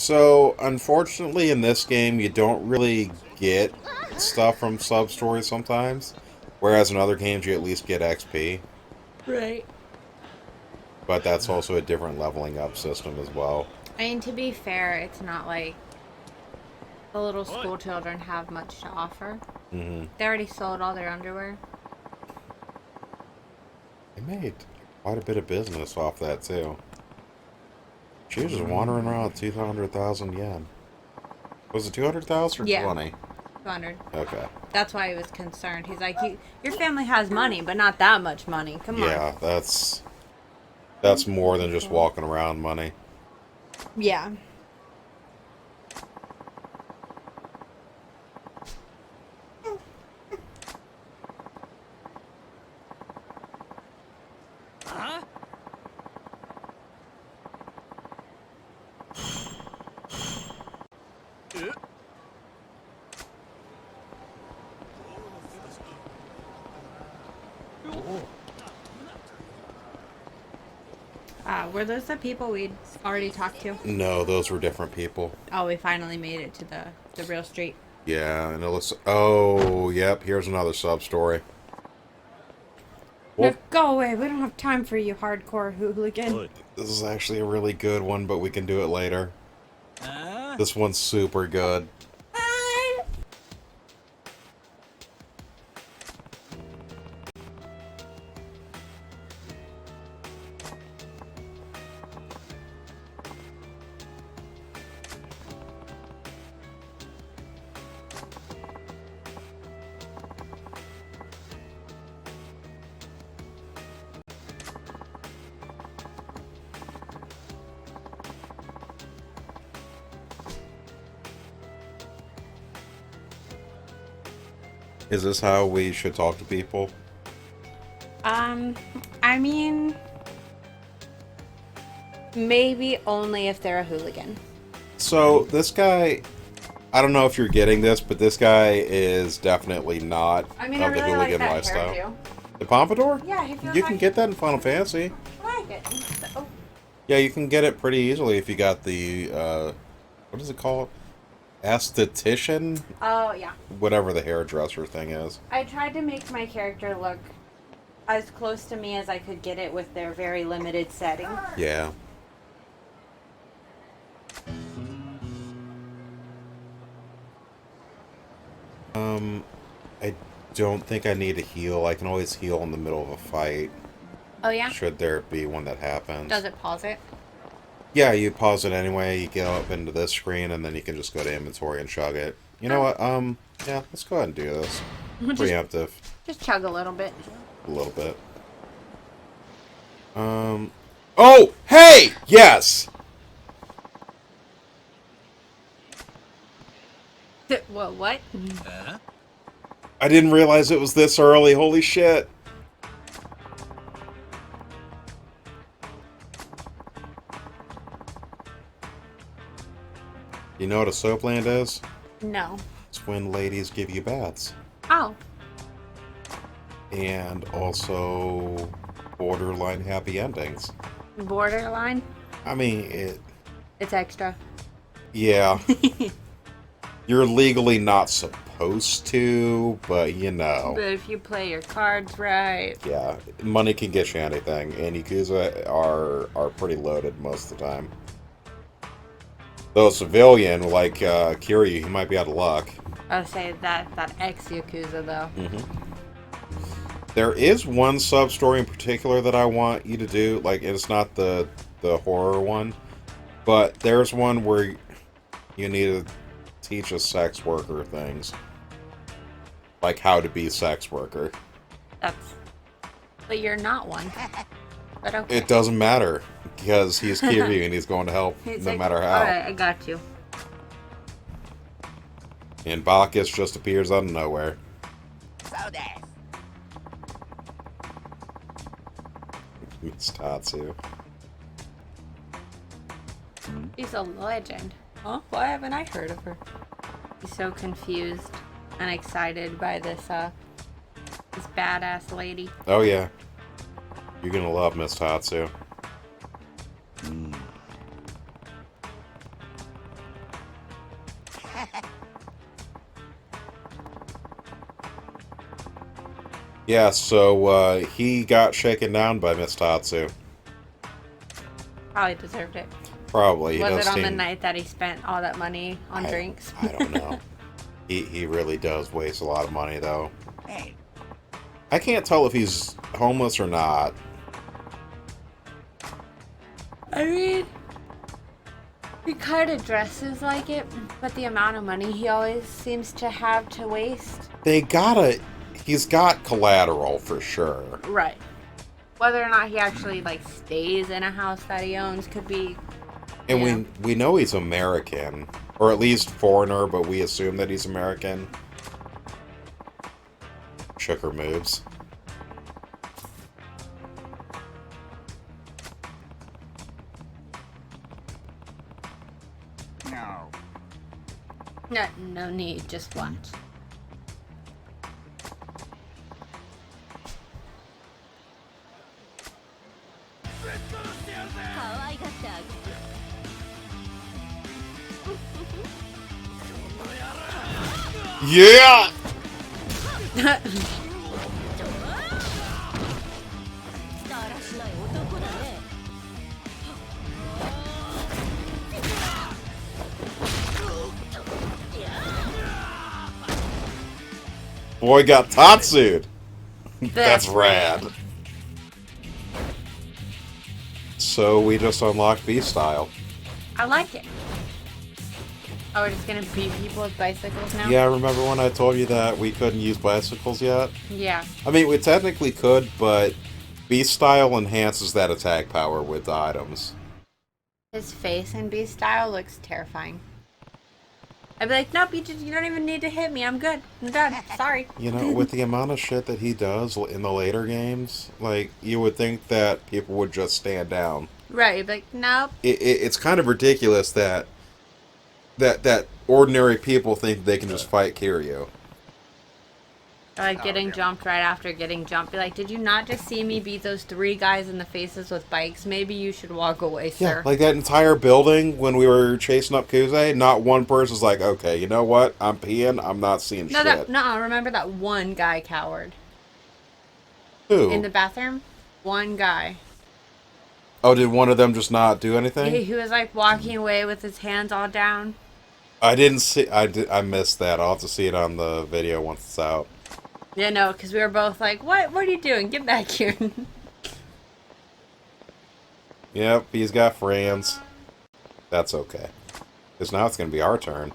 So, unfortunately, in this game, you don't really get stuff from sub-stories sometimes. Whereas in other games, you at least get XP. Right. But that's also a different leveling up system as well. I mean, to be fair, it's not like the little school children have much to offer. Mm-hmm. They already sold all their underwear. They made quite a bit of business off that, too. She was just wandering around with 200,000 yen. Was it 200,000 or Yeah. 20? 200. Okay. That's why he was concerned. He's like, your family has money, but not that much money. Come on. Yeah, that's more than just walking around money. Yeah. Were those the people we'd already talked to? No, those were different people. Oh, we finally made it to the real street. Yeah, and it looks... Oh, yep, here's another sub-story. Well, no, go away. We don't have time for you, hardcore hooligan. This is actually a really good one, but we can do it later. This one's super good. Is this how we should talk to people? I mean, maybe only if they're a hooligan. So, this guy, I don't know if you're getting this, but this guy is definitely not I of really the hooligan like that lifestyle. hairdo. The pompadour? Yeah, he feels you can get that in Final Fantasy. I like it. So, Yeah, you can get it pretty easily if you got the, what is it called? Esthetician? oh, yeah. Whatever the hairdresser thing is. I tried to make my character look as close to me as I could get it with their very limited setting. Yeah. I don't think I need to heal. I can always heal in the middle of a fight. Oh, yeah? Should there be one that happens. Does it pause it? Yeah, you pause it anyway, you get up into this screen, and then you can just go to inventory and chug it. You know what, yeah, let's go ahead and do this. Preemptive. Just chug a little bit. A little bit. Oh! Hey! Yes! Whoa, what? I didn't realize it was this early, holy shit! You know what a soapland is? No. It's when ladies give you baths. Oh. And also borderline happy endings. Borderline? I mean, It's extra. yeah. You're legally not supposed to, but you know. But if you play your cards right. Yeah, money can get you anything, and Yakuza are pretty loaded most of the time. Though civilian, like Kiryu, he might be out of luck. I would say that ex-Yakuza, though. There is one sub-story in particular that I want you to do. Like, it's not the horror one, but there's one where you need to teach a sex worker things. Like how to be a sex worker. But you're not one. But okay. It doesn't matter, because he's Kiryu and he's going to help no matter how. Alright, I got you. And Bacchus just appears out of nowhere. It's Tatsu. She's a legend. Huh? Why haven't I heard of her? He's so confused and excited by this badass lady. Oh yeah. You're gonna love Miss Tatsu. Yeah, so he got shaken down by Miss Tatsu. Probably deserved it. Probably. He Was does it on the seem- night that he spent all that money on drinks? I don't know. He really does waste a lot of money, though. Hey. I can't tell if he's homeless or not. I mean, he kind of dresses like it, but the amount of money he always seems to have to waste. He's got collateral for sure. Right. Whether or not he actually, like, stays in a house that he owns could be... And Yeah. we know he's American. Or at least foreigner, but we assume that he's American. Shook her moves. No. No need, just watch. Yeah! Boy got Tatsu'd. That's rad. So we just unlocked B-Style. I like it. Oh, we're just gonna beat people with bicycles now? Yeah, remember when I told you that we couldn't use bicycles yet? Yeah. I mean, we technically could, but B-Style enhances that attack power with the items. His face in B style looks terrifying. I'd be like, nope, you don't even need to hit me. I'm good. I'm done. Sorry. You know, with the amount of shit that he does in the later games, like, you would think that people would just stand down. Right. You'd be like, nope. It's kind of ridiculous that ordinary people think they can just fight Kiryu. Or like getting jumped right after getting jumped. Be like, did you not just see me beat those 3 guys in the faces with bikes? Maybe you should walk away, sir. Yeah, like that entire building when we were chasing up Kuze, not one person's like, okay, you know what? I'm peeing. I'm not seeing shit. No, remember that one guy cowered. Who? In the bathroom? One guy. Oh, did one of them just not do anything? He was like walking away with his hands all down. I didn't see. I missed that. I'll have to see it on the video once it's out. Yeah, no, because we were both like, what are you doing? Get back here. Yep, he's got friends. That's okay. Because now it's going to be our turn.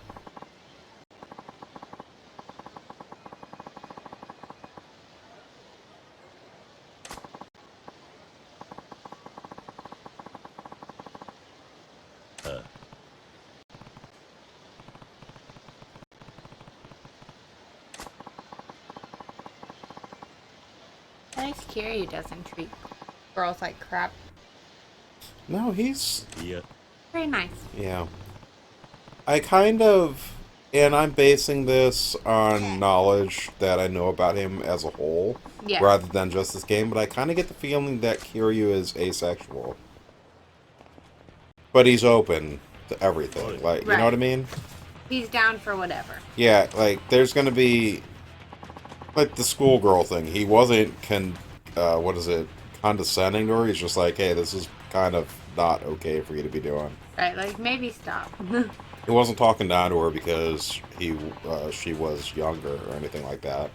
Nice Kiryu doesn't treat girls like crap. No, he's... Yeah. Very nice. Yeah. I kind of... And I'm basing this on knowledge that I know about him as a whole, Yeah. rather than just this game, but I kind of get the feeling that Kiryu is asexual. But he's open to everything, like, you Right. know what I mean? He's down for whatever. Yeah, like, there's gonna be... Like, the schoolgirl thing. He wasn't, condescending to her. He's just like, hey, this is kind of not okay for you to be doing. Right, like, maybe stop. He wasn't talking down to her because she was younger or anything like that.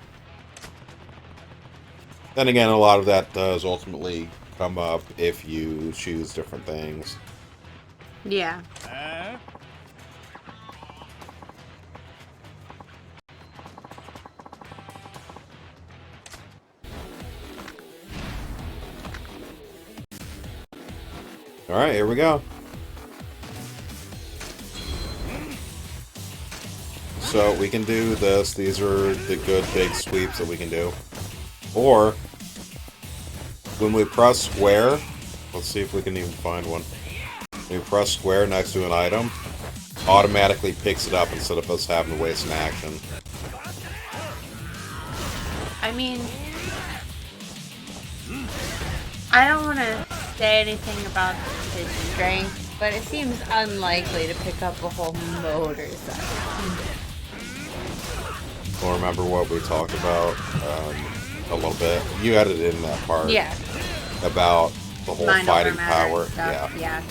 Then again, a lot of that does ultimately come up if you choose different things. Yeah. Alright, here we go. So we can do this. These are the good big sweeps that we can do. Or, when we press square, let's see if we can even find one. When we press square next to an item, automatically picks it up instead of us having to waste an action. I mean, I don't want to say anything about his strength, but it seems unlikely to pick up a whole motorcycle. Well, remember what we talked about a little bit. You edited in that part. Yeah. About the whole Mind fighting over matter power. stuff. Yeah.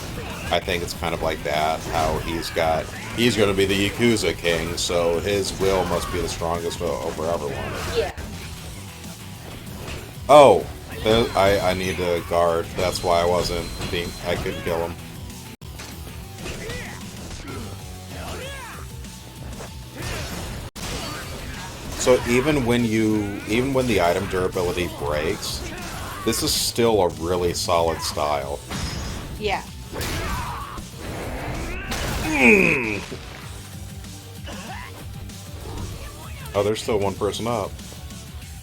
I think it's kind of like that. How he's going to be the Yakuza king, so his will must be the strongest over everyone. Yeah. Oh, I need to guard. That's why I couldn't kill him. So even when the item durability breaks, this is still a really solid style. Yeah. Oh, there's still one person up.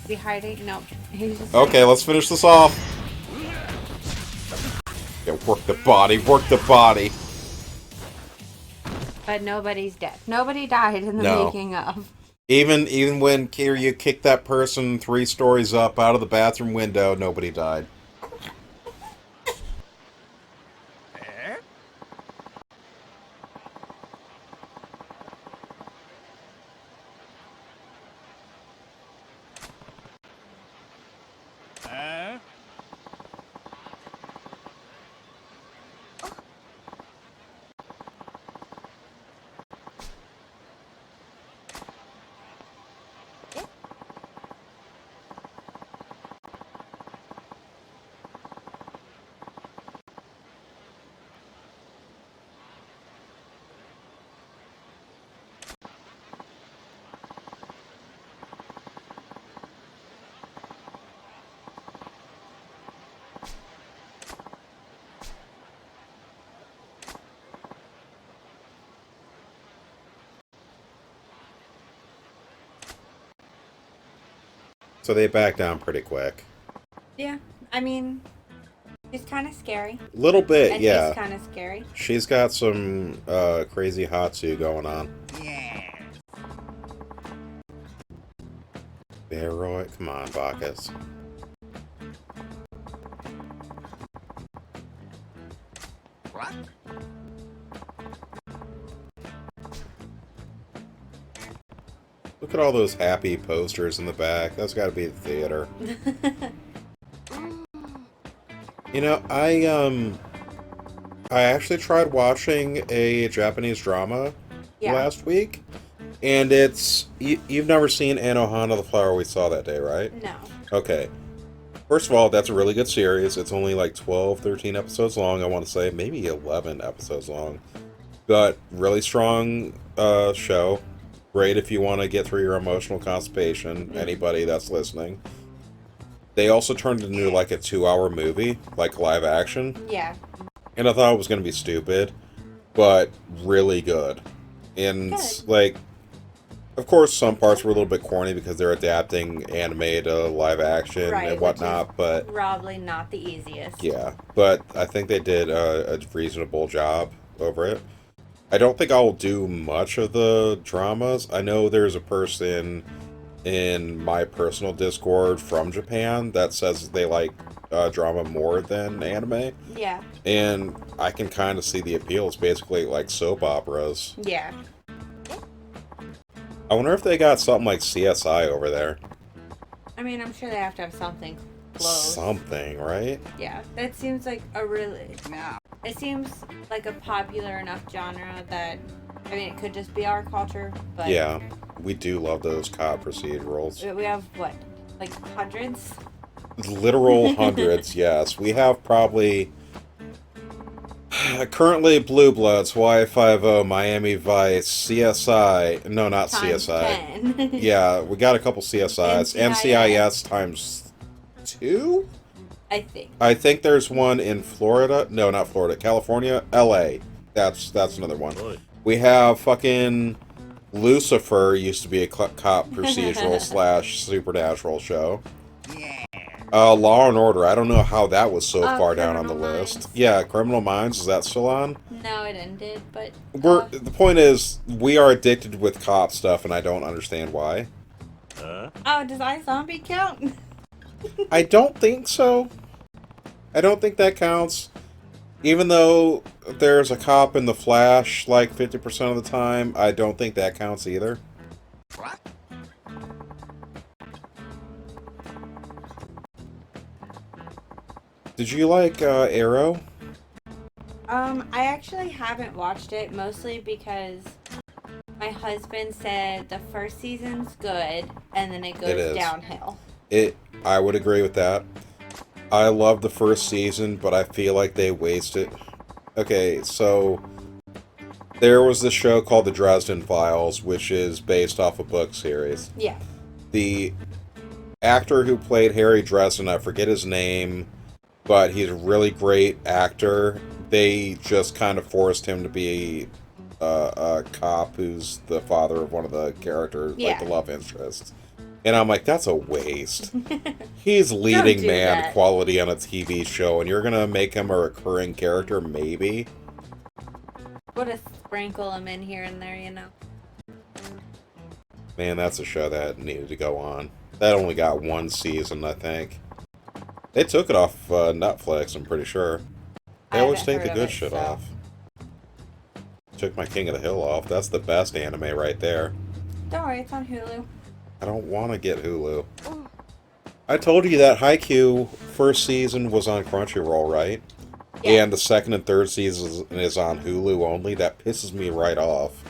Is he hiding? Nope. He's just Okay, let's finish this off. Yeah, work the body, work the body. But nobody's dead. Nobody died in the making of. Even when Kiryu kicked that person 3 stories up out of the bathroom window, nobody died. So they back down pretty quick. Yeah, I mean, she's kind of scary. Little bit, and yeah. He's kind of scary. She's got some crazy Hatsu going on. Yeah. Baroid, come on, Bacchus. What? Look at all those happy posters in the back. That's got to be the theater. You know, I actually tried watching a Japanese drama last week, and it's you've never seen Anohana the Flower We Saw That Day, right? No. Okay. First of all, that's a really good series. It's only like 12, 13 episodes long, I want to say. Maybe 11 episodes long. But really strong show. Great if you want to get through your emotional constipation. Anybody that's listening. They also turned it into like a 2-hour movie, like live action. Yeah. And I thought it was going to be stupid, but really good. And like, of course, some parts were a little bit corny because they're adapting anime to live action and whatnot, but probably not the easiest. Yeah, but I think they did a reasonable job over it. I don't think I'll do much of the dramas. I know there's a person in my personal Discord from Japan that says they like drama more than anime. Yeah. And I can kind of see the appeal. It's basically like soap operas. Yeah. I wonder if they got something like CSI over there. I mean, I'm sure they have to have something close. Something, right? Yeah. That seems like a really... No. It seems like a popular enough genre that... I mean, it could just be our culture, but... Yeah. We do love those cop procedurals. We have, what, like hundreds? Literal hundreds, yes. We have probably... Currently Blue Bloods, Y50, Miami Vice, CSI... No, not Times CSI. 10. Yeah, we got a couple CSIs. NCIS times 2? I think there's one in Florida. No, not Florida. California. LA. That's another one. Really? We have fucking... Lucifer used to be a cop procedural / supernatural show. Yeah. Law and Order. I don't know how that was so far down on the Criminal list. Minds. Yeah, Criminal Minds. Is that still on? No, it ended, but... The point is, we are addicted with cop stuff, and I don't understand why. Huh? Oh, does iZombie count? I don't think so. I don't think that counts. Even though there's a cop in The Flash like 50% of the time, I don't think that counts either. What? Did you like Arrow? I actually haven't watched it, mostly because my husband said the first season's good and then it It goes is. downhill. I would agree with that. I love the first season, but I feel like they wasted. Okay, so there was this show called The Dresden Files, which is based off a book series. Yeah. The actor who played Harry Dresden, I forget his name, but he's a really great actor. They just kind of forced him to be a cop who's the father of one of the characters, like the love interest. And I'm like, that's a waste. He's leading man that. quality on a TV show, and you're gonna make him a recurring character, maybe? Would have sprinkle him in here and there, you know. Man, that's a show that needed to go on. That only got one season, I think. They took it off Netflix, I'm pretty sure. They always take the good shit off. Took my King of the Hill off. That's the best anime right there. Don't worry, it's on Hulu. I don't want to get Hulu. I told you that Haikyuu first season was on Crunchyroll, right? Yeah. And the second and third season is on Hulu only. That pisses me right off.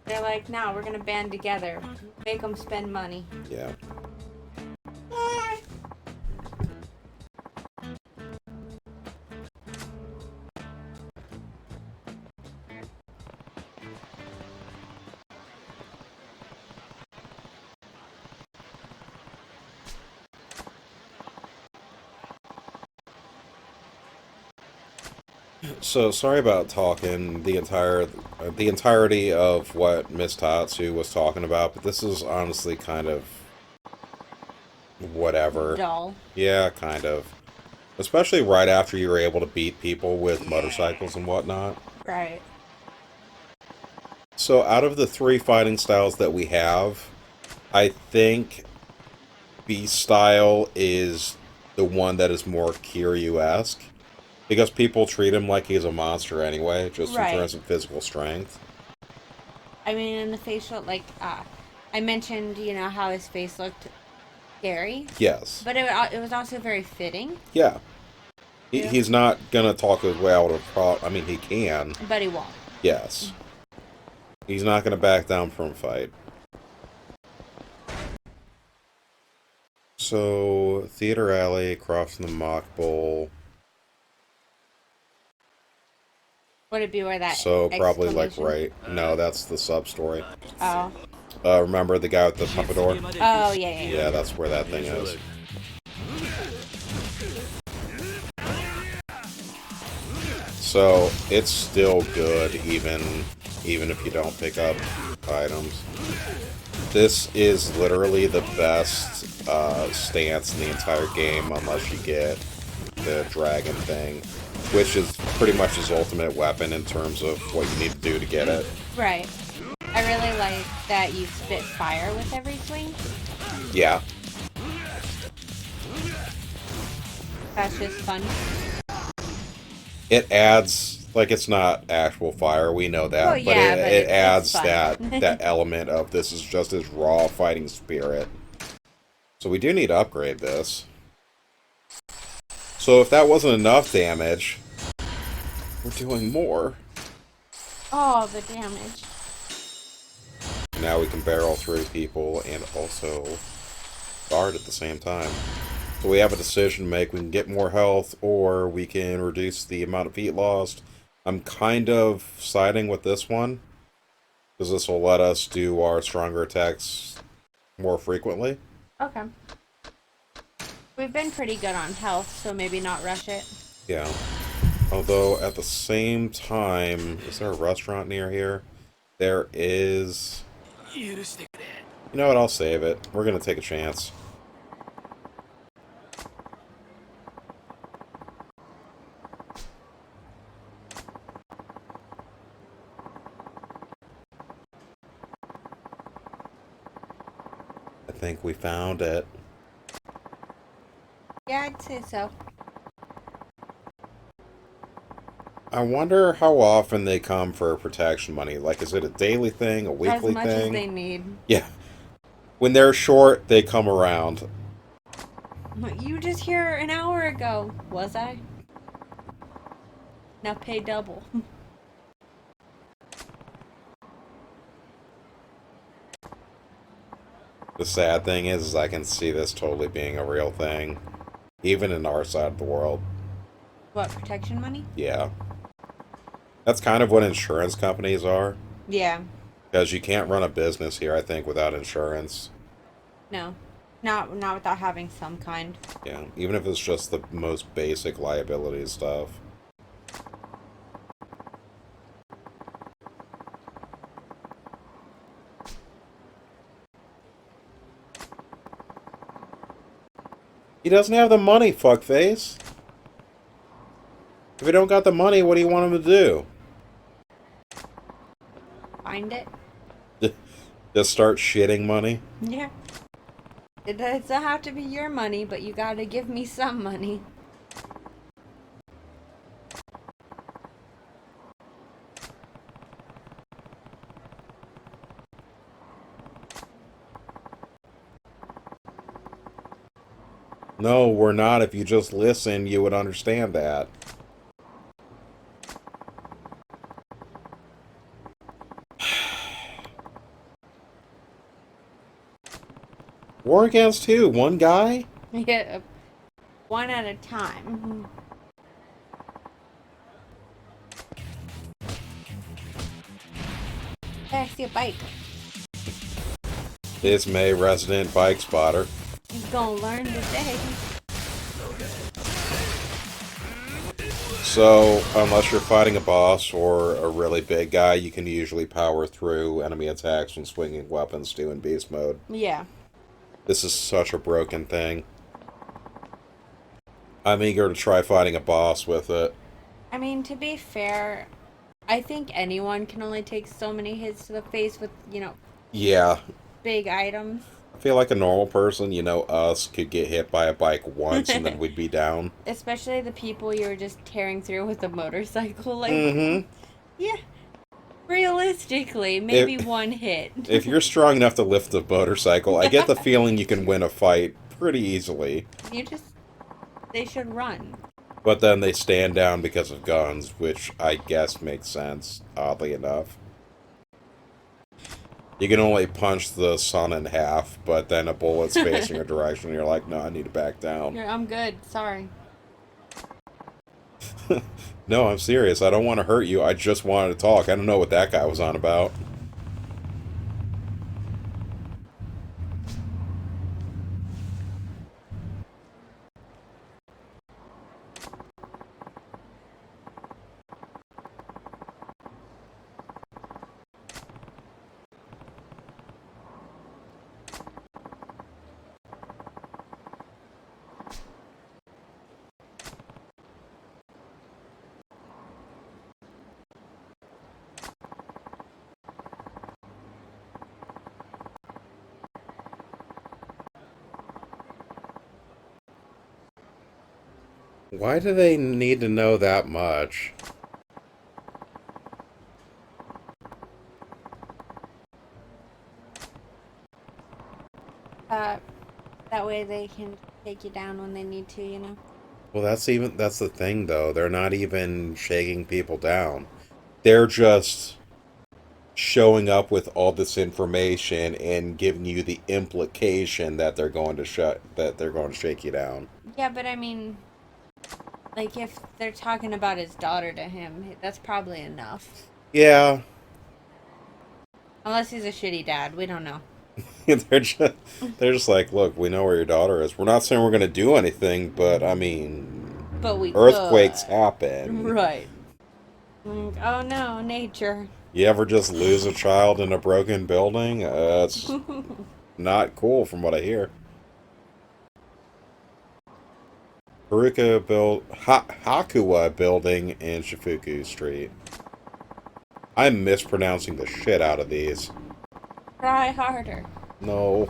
They're like, no, we're gonna band together. Make them spend money. Yeah. So sorry about talking the entirety of what Miss Tatsu was talking about, but this is honestly kind of whatever. Dull. Yeah, kind of. Especially right after you were able to beat people with motorcycles and whatnot. Right. So out of the three fighting styles that we have, I think Beast style is the one that is more Kiryu-esque. Because people treat him like he's a monster anyway, just in terms of physical strength. I mean, in the facial, like, I mentioned, you know, how his face looked scary. Yes. But it was also very fitting. Yeah. He's not gonna talk his way out of I mean, he can. But he won't. Yes. He's not gonna back down from a fight. So, Theater Alley, across from the Mock Bowl. Would it be where that? So probably like right. No, that's the sub story. Oh. Remember the guy with the pompadour? Oh yeah. Yeah, that's where that thing is. So it's still good, even if you don't pick up items. This is literally the best stance in the entire game, unless you get the dragon thing, which is pretty much his ultimate weapon in terms of what you need to do to get it. Right. I really like that you spit fire with every swing. Yeah. That's just fun. It adds, like, it's not actual fire, we know that, well, yeah, but it adds fun. that element of this is just his raw fighting spirit. So we do need to upgrade this. So if that wasn't enough damage, we're doing more. Oh, the damage. Now we can barrel through people and also guard at the same time. So we have a decision to make. We can get more health, or we can reduce the amount of feet lost. I'm kind of siding with this one, because this will let us do our stronger attacks more frequently. Okay. We've been pretty good on health, so maybe not rush it. Yeah. Although, at the same time, is there a restaurant near here? There is. You know what, I'll save it. We're going to take a chance. I think we found it. Yeah, I'd say so. I wonder how often they come for protection money. Like, is it a daily thing, a weekly thing? As much as they need. Yeah. When they're short, they come around. You just here an hour ago. Was I? Now pay double. The sad thing is I can see this totally being a real thing. Even in our side of the world. What, protection money? Yeah. That's kind of what insurance companies are. Yeah. Because you can't run a business here, I think, without insurance. No. Not without having some kind. Yeah, even if it's just the most basic liability stuff. He doesn't have the money, fuckface. If he don't got the money, what do you want him to do? Find it? Just start shitting money? Yeah. It doesn't have to be your money, but you gotta give me some money. No, we're not. If you just listen, you would understand that. War against who? One guy? Yeah. One at a time. Hey, I see a bike. It's May, resident bike spotter. He's gonna learn today. So, unless you're fighting a boss or a really big guy, you can usually power through enemy attacks when swinging weapons too in beast mode. Yeah. This is such a broken thing. I'm eager to try fighting a boss with it. I mean, to be fair, I think anyone can only take so many hits to the face with, Yeah. big items. I feel like a normal person, us, could get hit by a bike once and then we'd be down. Especially the people you were just tearing through with a motorcycle. Like, yeah. Realistically, maybe one hit. If you're strong enough to lift the motorcycle, I get the feeling you can win a fight pretty easily. They should run. But then they stand down because of guns, which I guess makes sense, oddly enough. You can only punch the sun in half, but then a bullet's facing your direction, and you're like, no, I need to back down. I'm good. Sorry. No, I'm serious. I don't want to hurt you. I just wanted to talk. I don't know what that guy was on about. Why do they need to know that much? That way they can take you down when they need to. Well, that's the thing, though. They're not even shaking people down. They're just showing up with all this information and giving you the implication that they're going to shake you down. Yeah, but I mean, like, if they're talking about his daughter to him, that's probably enough. Yeah. Unless he's a shitty dad, we don't know. they're just like, look, we know where your daughter is. We're not saying we're going to do anything, but I mean, earthquakes happen. Right. Oh no, nature. You ever just lose a child in a broken building? It's not cool from what I hear. Hakuwa building in Shifuku Street. I'm mispronouncing the shit out of these. Try harder. No.